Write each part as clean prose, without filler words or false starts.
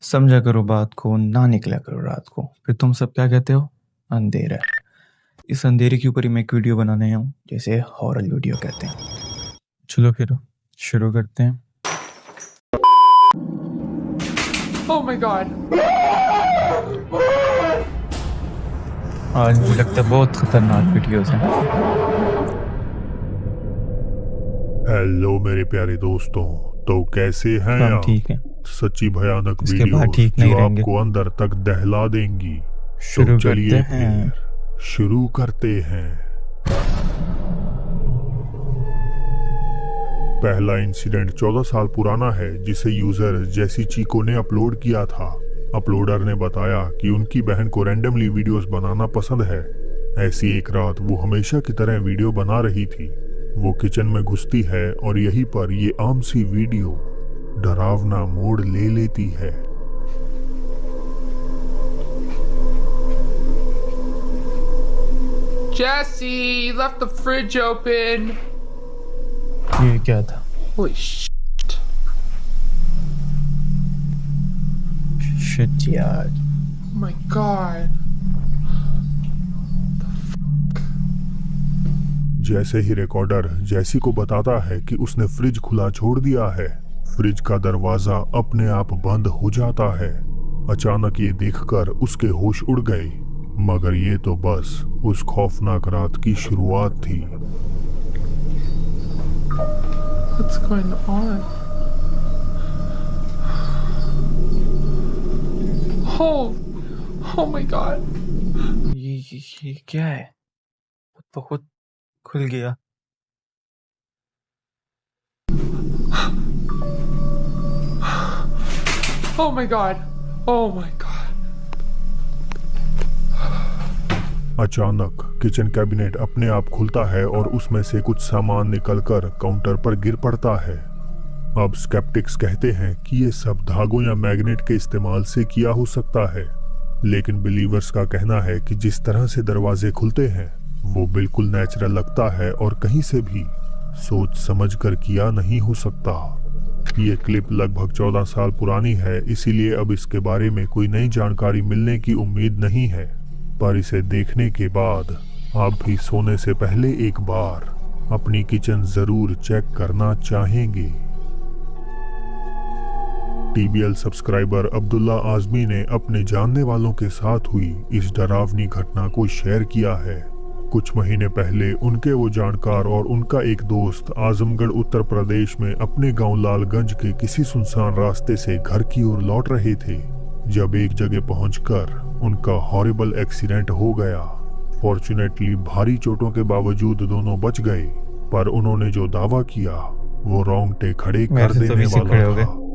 समझा करो बात को, ना निकला करो रात को। फिर तुम सब क्या कहते हो? अंधेरा है। इस अंधेरे के ऊपर ही मैं एक वीडियो बनाने आया हूँ, जैसे हॉरर वीडियो कहते हैं। चलो फिर शुरू करते हैं। Oh my god. आज मुझे लगता है बहुत खतरनाक वीडियोस हैं। हेलो मेरे प्यारे दोस्तों, तो कैसे हैं हम आप? ठीक हैं। सच्ची भयानक इसके बाद वीडियो ठीक नहीं जो रहेंगे। आपको अंदर तक दहला देंगी। तो शुरू चलिए करते हैं। फिर शुरू करते हैं। पहला इंसिडेंट 14 साल पुराना है, जिसे यूजर जेसी चीको ने अपलोड किया था। अपलोडर ने बताया कि उनकी बहन को रैंडमली वीडियोस बनाना पसंद है। ऐसी एक रात वो हमेशा की तरह वीडियो बना रही थी। वो किचन में घुसती है और यहीं पर ये आम सी वीडियो डरावना मोड़ ले लेती है। Jesse, you left the fridge open. ये क्या था? Holy shit. शिट यार। Oh my god. जैसे ही रिकॉर्डर जैसी को बताता है कि उसने फ्रिज खुला छोड़ दिया है, फ्रिज का दरवाजा अपने आप बंद हो जाता है। अचानक ये देखकर उसके होश उड़ गए, मगर ये तो बस उस खौफनाक रात की शुरुआत थी। What's going on? Oh my god. ये क्या है? खुद ब खुद खुल गया। Oh my god. Oh my god. अचानक किचन कैबिनेट अपने आप खुलता है और उसमें से कुछ सामान निकलकर काउंटर पर गिर पड़ता है। अब स्केप्टिक्स कहते हैं कि ये सब धागों या मैग्नेट के इस्तेमाल से किया हो सकता है, लेकिन बिलीवर्स का कहना है कि जिस तरह से दरवाजे खुलते हैं वो बिल्कुल नेचुरल लगता है और कहीं से भी सोच समझ कर किया नहीं हो सकता। ये क्लिप लगभग 14 साल पुरानी है, इसीलिए अब इसके बारे में कोई नई जानकारी मिलने की उम्मीद नहीं है, पर इसे देखने के बाद आप भी सोने से पहले एक बार अपनी किचन जरूर चेक करना चाहेंगे। टीबीएल सब्सक्राइबर अब्दुल्ला आजमी ने अपने जानने वालों के साथ हुई इस डरावनी घटना को शेयर किया है। कुछ महीने पहले उनके वो जानकार और उनका एक दोस्त आजमगढ़ उत्तर प्रदेश में अपने गांव लालगंज के किसी सुनसान रास्ते से घर की ओर लौट रहे थे, जब एक जगह पहुंचकर उनका हॉरिबल एक्सीडेंट हो गया। फॉर्चुनेटली भारी चोटों के बावजूद दोनों बच गए, पर उन्होंने जो दावा किया वो रोंगटे खड़े कर देने वाला था।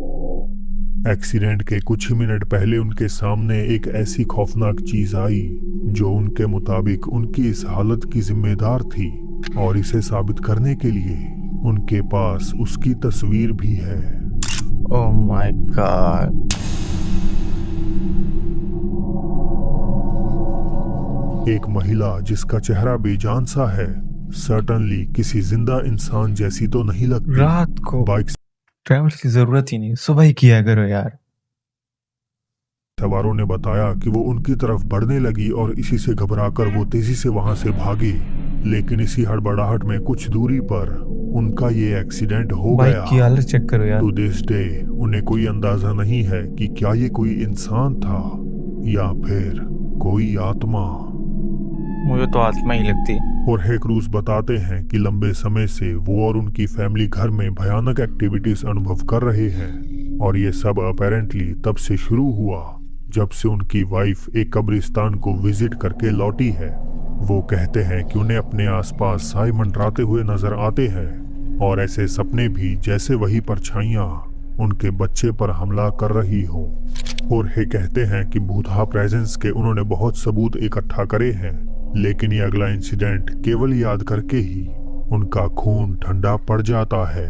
एक्सीडेंट के कुछ ही मिनट पहले उनके सामने एक ऐसी खौफनाक चीज आई जो उनके मुताबिक उनकी इस हालत की जिम्मेदार थी, और इसे साबित करने के लिए उनके पास उसकी तस्वीर भी है। Oh my God. एक महिला जिसका चेहरा बेजान सा है, सर्टनली किसी जिंदा इंसान जैसी तो नहीं लगती। रात को बाइक ट्रैवल की जरूरत ही नहीं, सुबह ही किया करो यार। सवारों ने बताया कि वो उनकी तरफ बढ़ने लगी और इसी से घबराकर वो तेजी से वहां से भागी, लेकिन इसी हड़बड़ाहट में कुछ दूरी पर उनका ये एक्सीडेंट हो बाइक गया। की हालत चेक करो यार। टू दिस डे उन्हें कोई अंदाजा नहीं है कि क्या ये कोई इंसान था या फिर कोई आत्मा। मुझे तो आत्मा ही लगती है। होर्हे क्रूज बताते हैं कि लंबे समय से वो और उनकी फैमिली घर में भयानक एक्टिविटीज अनुभव कर रहे हैं, और ये सब अपेरेंटली तब से शुरू हुआ जब से उनकी वाइफ एक कब्रिस्तान को विजिट करके लौटी है। वो कहते हैं कि उन्हें अपने आसपास साए मंडराते हुए नजर आते हैं, और ऐसे सपने भी जैसे वही परछाइयां उनके बच्चे पर हमला कर रही हो। होर्हे कहते हैं कि भूतहा प्रेजेंस के उन्होंने बहुत सबूत इकट्ठा करे हैं, लेकिन ये अगला इंसिडेंट केवल याद करके ही उनका खून ठंडा पड़ जाता है।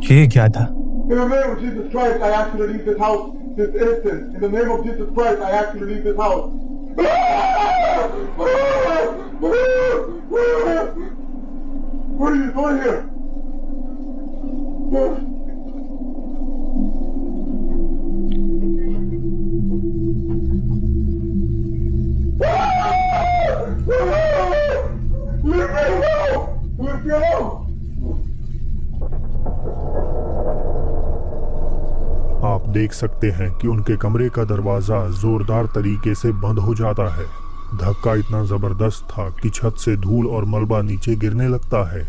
ये क्या था? In the name of Jesus Christ, I ask you to leave this house this instant. In the name of Jesus Christ, I ask you to leave this house. me alone! आप देख सकते हैं कि उनके कमरे का दरवाजा जोरदार तरीके से बंद हो जाता है। धक्का इतना जबरदस्त था कि छत से धूल और मलबा नीचे गिरने लगता है।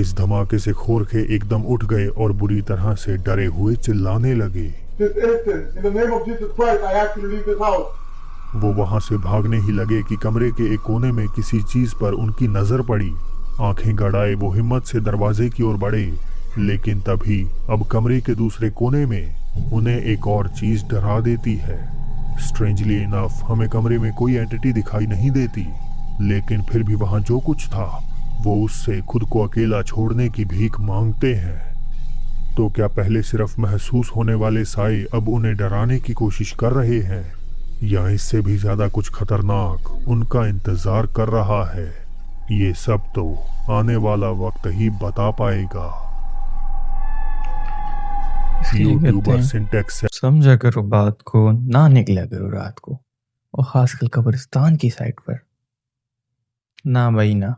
इस धमाके से खोरखे एकदम उठ गए और बुरी तरह से डरे हुए चिल्लाने लगे। This instant, in the name of Jesus Christ, I ask you to leave this house. वो वहां से भागने ही लगे कि कमरे के एक कोने में किसी चीज पर उनकी नजर पड़ी। आंखें गड़ाए वो हिम्मत से दरवाजे की ओर बढ़े, लेकिन तभी अब कमरे के दूसरे कोने में उन्हें एक और चीज डरा देती है। स्ट्रेंजली इनफ हमें कमरे में कोई एंटिटी दिखाई नहीं देती, लेकिन फिर भी वहां जो कुछ था वो उससे खुद को अकेला छोड़ने की भीख मांगते हैं। तो क्या पहले सिर्फ महसूस होने वाले साए अब उन्हें डराने की कोशिश कर रहे हैं, या इससे भी ज्यादा कुछ खतरनाक उनका इंतजार कर रहा है? ये सब तो आने वाला वक्त ही बता पाएगा। इसलिए कहते यूट्यूबर हैं, सिंटेक्स समझा करो बात को, ना निकला करो रात को, और खासकर कब्रिस्तान की साइड पर ना भाई ना।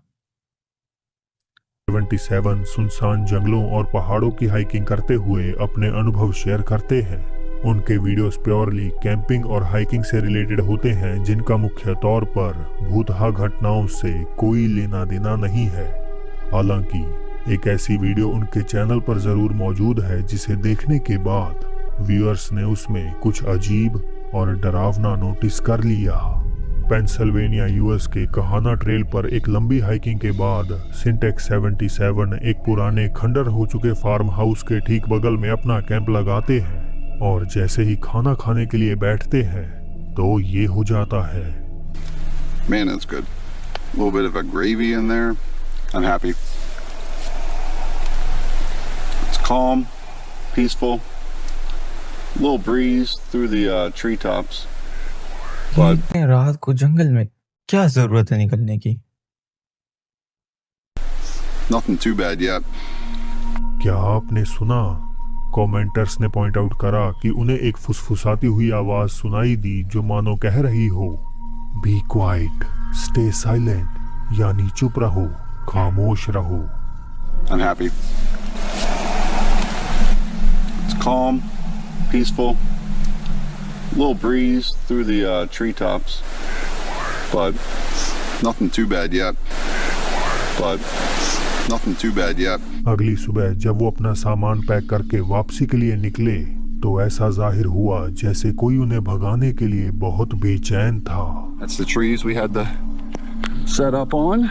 77 सुनसान जंगलों और पहाड़ों की हाइकिंग करते हुए अपने अनुभव शेयर करते हैं। उनके वीडियोस प्योरली कैंपिंग और हाइकिंग से रिलेटेड होते हैं, जिनका मुख्य तौर पर भूतहा घटनाओं से कोई लेना देना नहीं है। हालांकि एक ऐसी वीडियो उनके चैनल पर जरूर मौजूद है जिसे देखने के बाद व्यूअर्स ने उसमें कुछ अजीब और डरावना नोटिस कर लिया। पेंसिल्वेनिया यूएस के कहाना ट्रेल पर एक लंबी हाइकिंग के बाद सिंटेक्स 77 एक पुराने खंडर हो चुके फार्म हाउस के ठीक बगल में अपना कैंप लगाते हैं, और जैसे ही खाना खाने के लिए बैठते हैं तो ये हो जाता है। Man, that's good. A little bit of a gravy in there. I'm happy. It's calm, peaceful. A little breeze through the treetops. But इतने रात को जंगल में क्या जरूरत है निकलने की? nothing too bad yet. क्या आपने सुना? कमेंटर्स ने पॉइंट आउट करा कि उन्हें एक फुसफुसाती हुई आवाज सुनाई दी जो मानो कह रही हो, बी क्वाइट, स्टे साइलेंट, यानी चुप रहो, खामोश रहो। I'm happy. It's calm, peaceful. A little breeze through the treetops. But nothing too bad yet. Nothing too bad yet. अगली सुबह जब वो अपना सामान पैक करके वापसी के लिए निकले तो ऐसा जाहिर हुआ जैसे कोई उन्हें भगाने के लिए बहुत बेचैन था। That's the trees we had to set up on.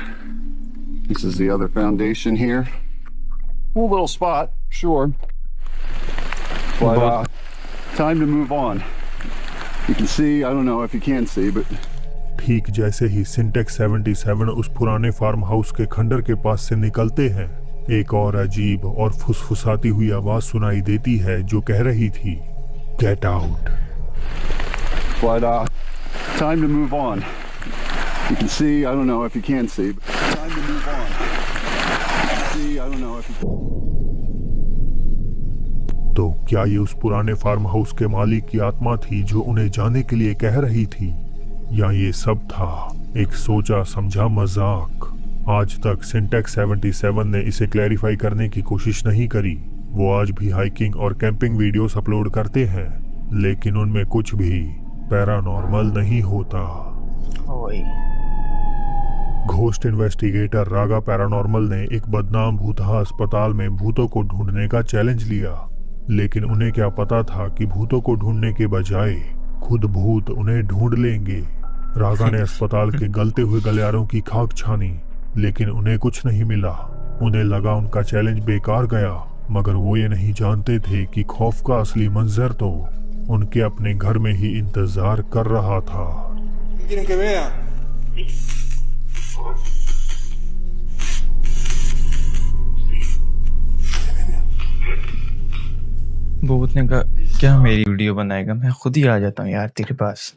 This is the other foundation here. Cool little spot, sure. But time to move on. You can see, I don't know if you can see, but ठीक जैसे ही syntax 77 उस पुराने farm house के खंडर के पास से निकलते हैं, एक और अजीब और फुसफुसाती हुई आवाज सुनाई देती है जो कह रही थी, get out. time to move on. You can see, I don't know if you can see, but time to move on. You can see, I don't know if you तो क्या ये उस पुराने फार्म हाउस के मालिक की आत्मा थी जो उन्हें जाने के लिए कह रही थी, या ये सब था एक सोचा समझा मजाक? आज तक सिंटेक्स 77 ने इसे क्लैरिफाई करने की कोशिश नहीं करी। वो आज भी हाइकिंग और कैंपिंग वीडियोस अपलोड करते हैं, लेकिन उनमें कुछ भी पैरानॉर्मल नहीं होता। घोस्ट इन्वेस्टिगेटर रागा पैरानॉर्मल ने एक बदनाम भूतहा अस्पताल में भूतों को ढूंढने का चैलेंज लिया, लेकिन उन्हें क्या पता था कि भूतों को ढूंढने के बजाय खुद भूत उन्हें ढूंढ लेंगे। रागा ने अस्पताल के गलते हुए गलियारों की खाक छानी, लेकिन उन्हें कुछ नहीं मिला। उन्हें लगा उनका चैलेंज बेकार गया, मगर वो ये नहीं जानते थे कि खौफ का असली मंजर तो उनके अपने घर में ही इंतजार कर रहा था। भूत ने कहा, क्या मेरी वीडियो बनाएगा, मैं खुद ही आ जाता हूँ यार तेरे पास।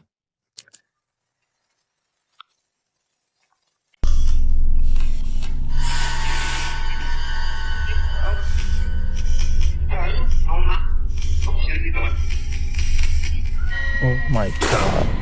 ओह माय गॉड,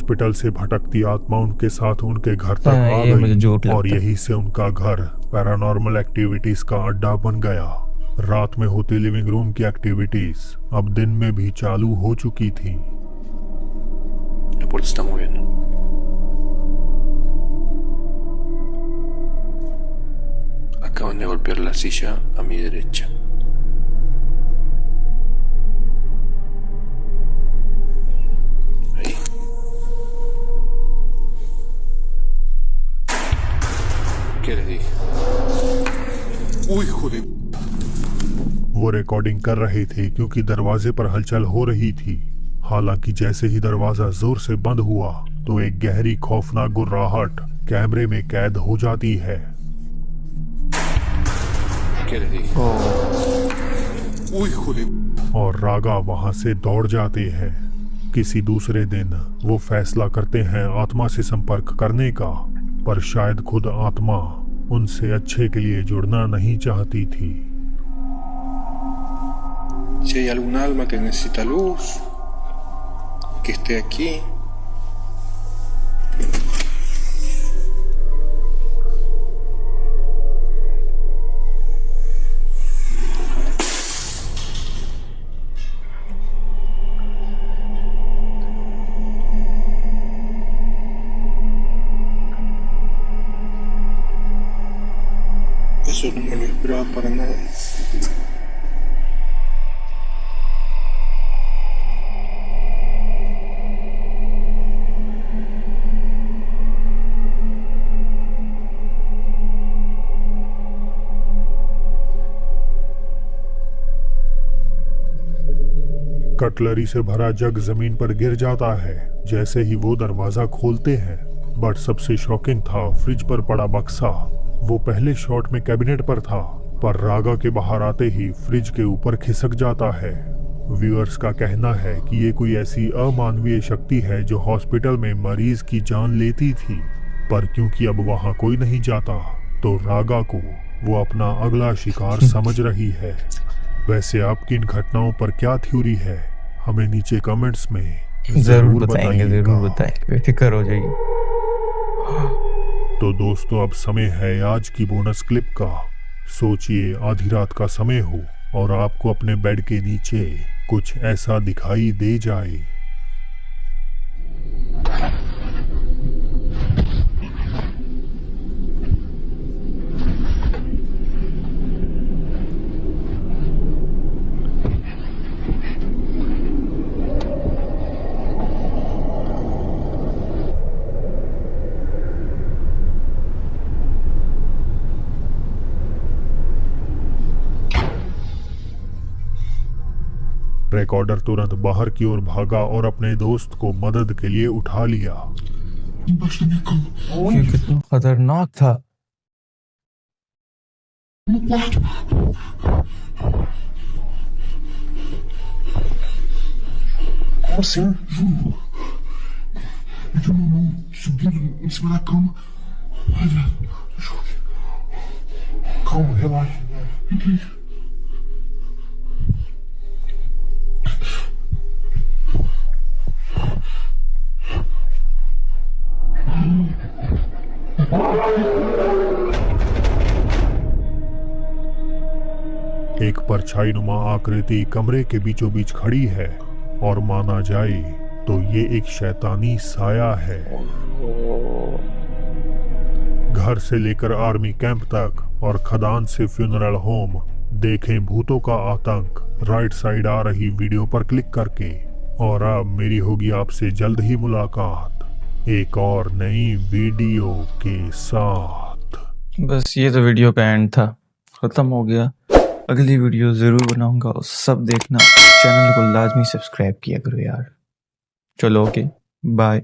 हॉस्पिटल से भटकती आत्मा उनके साथ उनके घर तक आ ये मुझे झूठ गई और लगता है। यहीं से उनका घर पैरानॉर्मल एक्टिविटीज का अड्डा बन गया। रात में होती लिविंग रूम की एक्टिविटीज अब दिन में भी चालू हो चुकी थी। La puerta se está moviendo. Acaban de golpear la silla a mi derecha. Ahí. ¿Qué les dije? ¡Uy, hijo de... वो रिकॉर्डिंग कर रहे थे क्योंकि दरवाजे पर हलचल हो रही थी। हालांकि जैसे ही दरवाजा जोर से बंद हुआ तो एक गहरी खौफनाक गुर्राहट कैमरे में कैद हो जाती है। ¿Qué les dije? ¡Uy, hijo de... और रागा वहां से दौड़ जाते हैं। किसी दूसरे दिन वो फैसला करते हैं आत्मा से संपर्क करने का, पर शायद खुद आत्मा उनसे अच्छे के लिए जुड़ना नहीं चाहती थी। Si hay algún alma que necesita luz, que esté aquí. Eso no me lo esperaba para nada. Cutlery से भरा जग जमीन पर गिर जाता है जैसे ही वो दरवाजा खोलते हैं। बट सबसे शॉकिंग था फ्रिज पर पड़ा बक्सा। वो पहले शॉट में कैबिनेट पर था, पर रागा के बाहर आते ही फ्रिज के ऊपर खिसक जाता है। व्यूअर्स का कहना है कि ये कोई ऐसी अमानवीय शक्ति है जो हॉस्पिटल में मरीज की जान लेती थी, पर क्योंकि अब वहां कोई नहीं जाता तो रागा को वो अपना अगला शिकार समझ रही है। वैसे आपकी इन घटनाओं पर क्या थ्योरी है, हमें नीचे कमेंट्स में जरूर बताएंगे, बताइएगा। जरूर बताएंगे, बेफिक्र हो जाइए। तो दोस्तों अब समय है आज की बोनस क्लिप का। सोचिए आधी रात का समय हो और आपको अपने बेड के नीचे कुछ ऐसा दिखाई दे जाए। रिकॉर्डर तुरंत बाहर की ओर भागा और अपने दोस्त को मदद के लिए उठा लिया। ये कितना खतरनाक था। Calma, relaxa. एक परछाईनुमा आकृति कमरे के बीचों बीच खड़ी है और माना जाए तो ये एक शैतानी साया है। घर से लेकर आर्मी कैंप तक और खदान से फ्यूनरल होम, देखें भूतों का आतंक राइट साइड आ रही वीडियो पर क्लिक करके। और अब मेरी होगी आपसे जल्द ही मुलाकात एक और नई वीडियो के साथ। बस ये तो वीडियो का एंड था, खत्म हो गया। अगली वीडियो जरूर बनाऊंगा, और सब देखना। चैनल को लाजमी सब्सक्राइब किया करो यार। चलो ओके, बाय।